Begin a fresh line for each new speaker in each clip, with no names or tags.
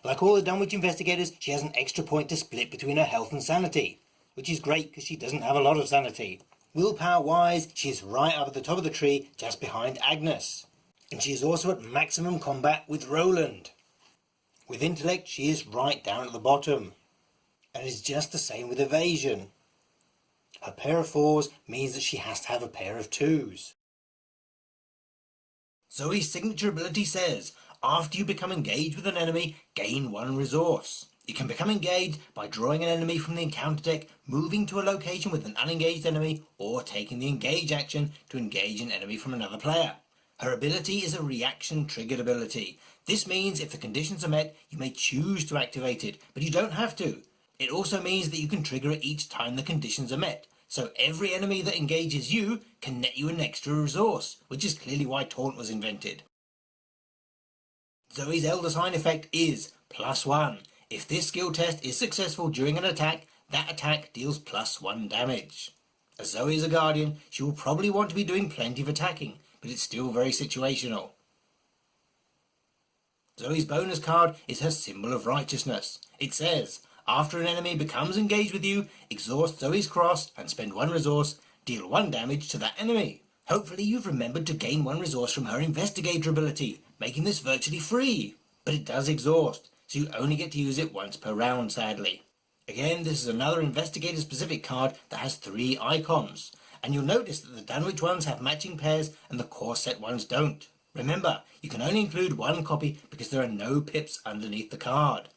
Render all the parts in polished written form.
Like all the Dunwich investigators, she has an extra point to split between her health and sanity, which is great because she doesn't have a lot of sanity. Willpower wise, she is right up at the top of the tree, just behind Agnes. And she is also at maximum combat with Roland. With intellect, she is right down at the bottom. And it's just the same with evasion. Her pair of 4s means that she has to have a pair of 2s. Zoey's signature ability says, after you become engaged with an enemy, gain 1 resource. You can become engaged by drawing an enemy from the encounter deck, moving to a location with an unengaged enemy, or taking the engage action to engage an enemy from another player. Her ability is a reaction triggered ability. This means if the conditions are met, you may choose to activate it, but you don't have to. It also means that you can trigger it each time the conditions are met. So every enemy that engages you can net you an extra resource, which is clearly why Taunt was invented. Zoey's Elder Sign effect is +1. If this skill test is successful during an attack, that attack deals +1 damage. As Zoey is a Guardian, she will probably want to be doing plenty of attacking, but it's still very situational. Zoey's bonus card is her Symbol of Righteousness. It says, after an enemy becomes engaged with you, exhaust Zoey's Cross and spend 1 resource, deal 1 damage to that enemy. Hopefully you've remembered to gain 1 resource from her Investigator ability, making this virtually free. But it does exhaust, so you only get to use it once per round, sadly. Again, this is another Investigator specific card that has 3 icons, and you'll notice that the Dunwich ones have matching pairs and the core set ones don't. Remember, you can only include 1 copy because there are no pips underneath the card.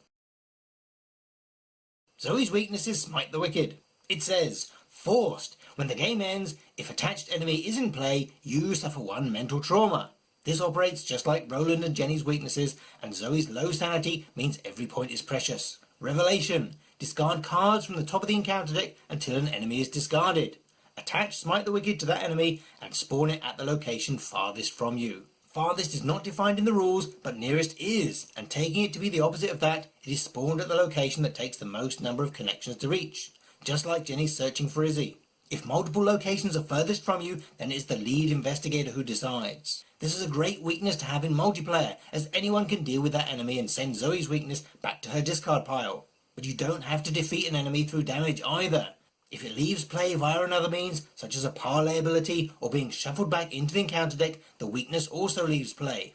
Zoey's weakness is Smite the Wicked. It says, forced. When the game ends, if attached enemy is in play, you suffer 1 mental trauma. This operates just like Roland and Jenny's weaknesses, and Zoey's low sanity means every point is precious. Revelation. Discard cards from the top of the encounter deck until an enemy is discarded. Attach Smite the Wicked to that enemy and spawn it at the location farthest from you. Farthest is not defined in the rules, but nearest is, and taking it to be the opposite of that, it is spawned at the location that takes the most number of connections to reach, just like Jenny's searching for Izzy. If multiple locations are furthest from you, then it's the lead investigator who decides. This is a great weakness to have in multiplayer, as anyone can deal with that enemy and send Zoey's weakness back to her discard pile. But you don't have to defeat an enemy through damage either. If it leaves play via another means, such as a parlay ability or being shuffled back into the encounter deck, the weakness also leaves play.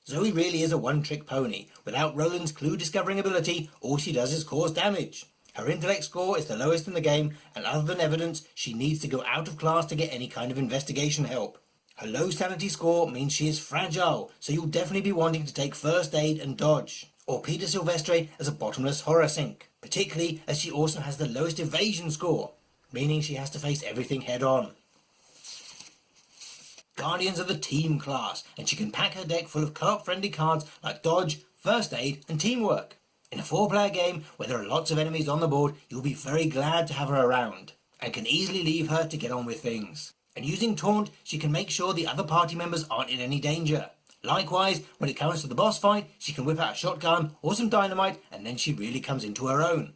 Zoey really is a one-trick pony. Without Roland's clue discovering ability, all she does is cause damage. Her intellect score is the lowest in the game, and other than evidence, she needs to go out of class to get any kind of investigation help. Her low sanity score means she is fragile, so you'll definitely be wanting to take first aid and dodge, or Peter Silvestre as a bottomless horror sink, particularly as she also has the lowest evasion score, meaning she has to face everything head on. Guardians are the team class, and she can pack her deck full of co-op friendly cards like dodge, first aid and teamwork. In a 4-player game where there are lots of enemies on the board, you'll be very glad to have her around, and can easily leave her to get on with things. And using Taunt, she can make sure the other party members aren't in any danger. Likewise, when it comes to the boss fight, she can whip out a shotgun or some dynamite, and then she really comes into her own.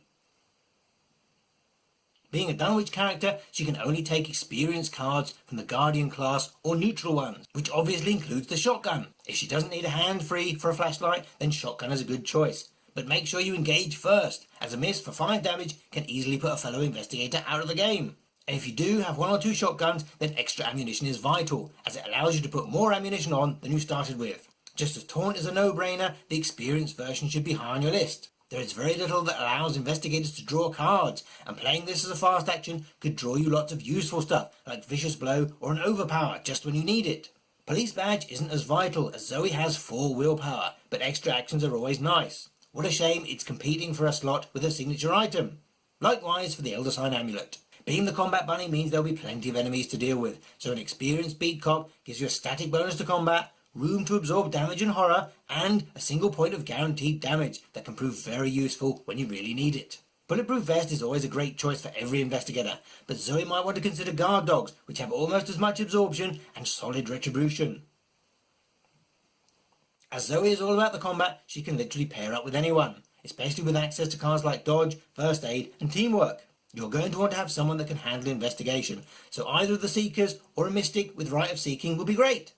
Being a Dunwich character, she can only take experience cards from the Guardian class or neutral ones, which obviously includes the shotgun. If she doesn't need a hand free for a flashlight, then shotgun is a good choice. But make sure you engage first, as a miss for 5 damage can easily put a fellow investigator out of the game. And if you do have 1 or 2 shotguns, then extra ammunition is vital, as it allows you to put more ammunition on than you started with. Just as Taunt is a no-brainer, the experienced version should be high on your list. There is very little that allows investigators to draw cards, and playing this as a fast action could draw you lots of useful stuff, like Vicious Blow or an Overpower just when you need it. Police Badge isn't as vital, as Zoey has 4 willpower, but extra actions are always nice. What a shame it's competing for a slot with a signature item. Likewise for the Elder Sign Amulet. Being the combat bunny means there'll be plenty of enemies to deal with, so an experienced beat cop gives you a static bonus to combat, room to absorb damage and horror, and a single point of guaranteed damage that can prove very useful when you really need it. Bulletproof Vest is always a great choice for every investigator, but Zoey might want to consider guard dogs, which have almost as much absorption and solid retribution. As Zoey is all about the combat, she can literally pair up with anyone, especially with access to cards like dodge, first aid and teamwork. You're going to want to have someone that can handle investigation, so either of the Seekers or a Mystic with Right of Seeking will be great.